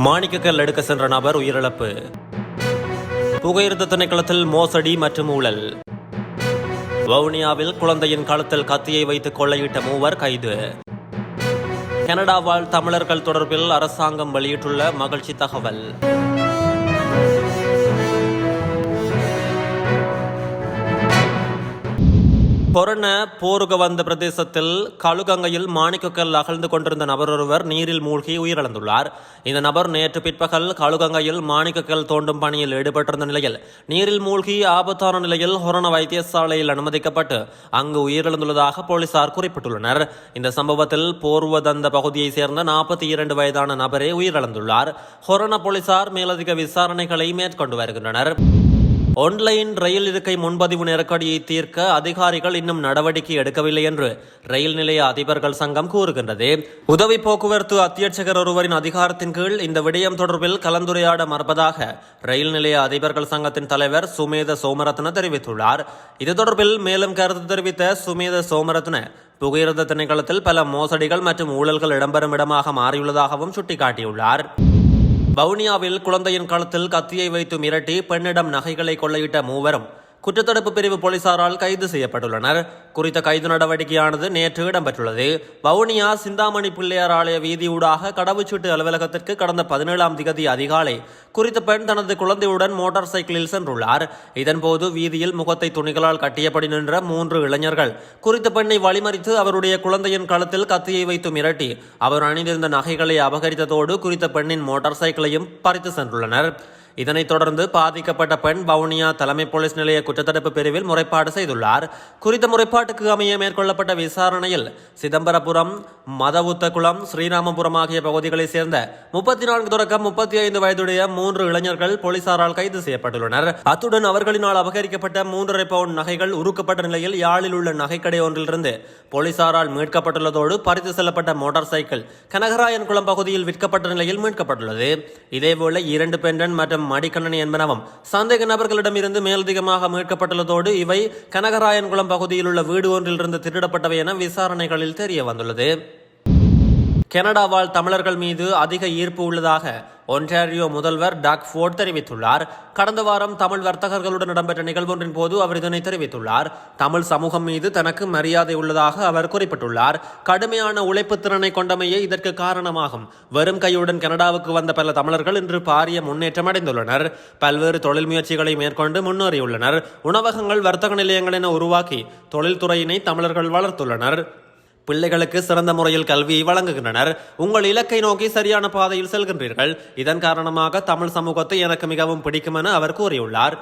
மாணிக்கக்கல் எடுக்க சென்ற நபர் உயிரிழப்பு. புகையிரத திணைக்களத்தில் மோசடி மற்றும் ஊழல். வவுனியாவில் குழந்தையின் கழுத்தில் கத்தியை வைத்து கொள்ளையிட்ட மூவர் கைது. கனடா வாழ் தமிழர்கள் தொடர்பில் அரசாங்கம் வெளியிட்டுள்ள மகிழ்ச்சி தகவல். கொரோன போருக வந்த பிரதேசத்தில் கழுகங்கையில் மாணிக்கக்கல் அகழ்ந்து கொண்டிருந்த நபர் ஒருவர் நீரில் மூழ்கி உயிரிழந்துள்ளார். இந்த நபர் நேற்று பிற்பகல் கழுகங்கையில் மாணிக்கக்கல் தோண்டும் பணியில் ஈடுபட்டிருந்த நிலையில் நீரில் மூழ்கி ஆபத்தான நிலையில் கொரோனா வைத்தியசாலையில் அனுமதிக்கப்பட்டு அங்கு உயிரிழந்துள்ளதாக போலீசார் குறிப்பிட்டுள்ளனர். இந்த சம்பவத்தில் போர்வதந்த பகுதியைச் சேர்ந்த 42 வயதான நபரே உயிரிழந்துள்ளார். கொரோனா போலீசார் மேலதிக விசாரணைகளை மேற்கொண்டு வருகின்றனர். ஆன்லைன் ரயில் இருக்கை முன்பதிவு நெருக்கடியை தீர்க்க அதிகாரிகள் இன்னும் நடவடிக்கை எடுக்கவில்லை என்று ரயில் நிலைய அதிபர்கள் சங்கம் கூறுகின்றது. உதவி போக்குவரத்து அத்தியட்சகர் ஒருவரின் அதிகாரத்தின் கீழ் இந்த விடயம் தொடர்பில் கலந்துரையாட மறுப்பதாக ரயில் நிலைய அதிபர்கள் சங்கத்தின் தலைவர் சுமேத சோமரத்ன தெரிவித்துள்ளார். இது தொடர்பில் மேலும் கருத்து தெரிவித்த சுமேத சோமரத்ன புகையிரத திணைக்களத்தில் பல மோசடிகள் மற்றும் ஊழல்கள் இடம்பெறும் இடமாக மாறியுள்ளதாகவும் சுட்டிக்காட்டியுள்ளார். வவுனியாவில் குழந்தையின் கழுத்தில் கத்தியை வைத்து மிரட்டி பெண்ணிடம் நகைகளை கொள்ளையிட்ட மூவரும் குற்றத்தடுப்பு பிரிவு போலீசாரால் கைது செய்யப்பட்டுள்ளனர். குறித்த கைது நடவடிக்கையானது நேற்று இடம்பெற்றுள்ளது. வவுனியா சிந்தாமணி பிள்ளையார் ஆலய வீதியூடாக கடவுச்சீட்டு அலுவலகத்திற்கு கடந்த 17ஆம் திகதி அதிகாலை குறித்த பெண் தனது குழந்தையுடன் மோட்டார் சைக்கிளில் சென்றுள்ளார். இதன்போது வீதியில் முகத்தை துணிகளால் கட்டியபடி நின்ற 3 இளைஞர்கள் குறித்த பெண்ணை வழிமறித்து அவருடைய குழந்தையின் கழுத்தில் கத்தியை வைத்து மிரட்டி அவர் அணிந்திருந்த நகைகளை அபகரித்ததோடு குறித்த பெண்ணின் மோட்டார் சைக்கிளையும் பறித்து சென்றுள்ளனர். இதனைத் தொடர்ந்து பாதிக்கப்பட்ட பெண் வவுனியா தலைமை போலீஸ் நிலைய குற்றத்தடுப்பு பிரிவில் முறைப்பாடு செய்துள்ளார். குறித்த முறைப்பாட்டுக்கு அமைய மேற்கொள்ளப்பட்ட விசாரணையில் சிதம்பரபுரம், மதவுத்தகுளம், ஸ்ரீராமபுரம் ஆகிய பகுதிகளைச் சேர்ந்த 34 தொடக்கம் 35 வயதுடைய 3 இளைஞர்கள் போலீசாரால் கைது செய்யப்பட்டுள்ளனர். அத்துடன் அவர்களினால் அபகரிக்கப்பட்ட 3.5 பவுண்ட் நகைகள் உருக்கப்பட்ட நிலையில் யாழில் உள்ள நகைக்கடை ஒன்றிலிருந்து போலீசாரால் மீட்கப்பட்டுள்ளதோடு பறித்து செல்லப்பட்ட மோட்டார் சைக்கிள் கனகராயன்குளம் பகுதியில் விற்கப்பட்ட நிலையில் மீட்கப்பட்டுள்ளது. இதேவேளை 2 பெண்கள் மற்றும் மடிக்கண்ணனி என்பனவும் சந்தேக நபர்களிடமிருந்து மேலதிகமாக மீட்கப்பட்டுள்ளதோடு இவை கனகராயன்குளம் பகுதியில் உள்ள வீடு ஒன்றிலிருந்து திருடப்பட்டவை என விசாரணைகளில் தெரிய வந்துள்ளது. கனடா வாழ் தமிழர்கள் மீது அதிக ஈர்ப்பு உள்ளதாக ஒன்டாரியோ முதல்வர் டாக் ஃபோர்ட் தெரிவித்துள்ளார். கடந்த வாரம் தமிழ் வர்த்தகர்களுடன் இடம்பெற்ற நிகழ்வொன்றின் போது அவர் இதனை தெரிவித்துள்ளார். தமிழ் சமூகம் மீது தனக்கு மரியாதை உள்ளதாக அவர் குறிப்பிட்டுள்ளார். கடுமையான உழைப்பு திறனை கொண்டமையே இதற்கு காரணமாகும். வெறும் கையுடன் கனடாவுக்கு வந்த பல தமிழர்கள் இன்று பாரிய முன்னேற்றம் அடைந்துள்ளனர். பல்வேறு தொழில் முயற்சிகளை மேற்கொண்டு முன்னேறியுள்ளனர். உணவகங்கள், வர்த்தக நிலையங்கள் என உருவாக்கி தொழில்துறையினை தமிழர்கள் வளர்த்துள்ளனர். பிள்ளைகளுக்கு சிறந்த முறையில் கல்வியை வழங்குகின்றனர். உங்கள் இலக்கை நோக்கி சரியான பாதையில் செல்கின்றீர்கள். இதன் காரணமாக தமிழ் சமூகத்தை எனக்கு மிகவும் பிடிக்கும் என அவர் கூறியுள்ளார்.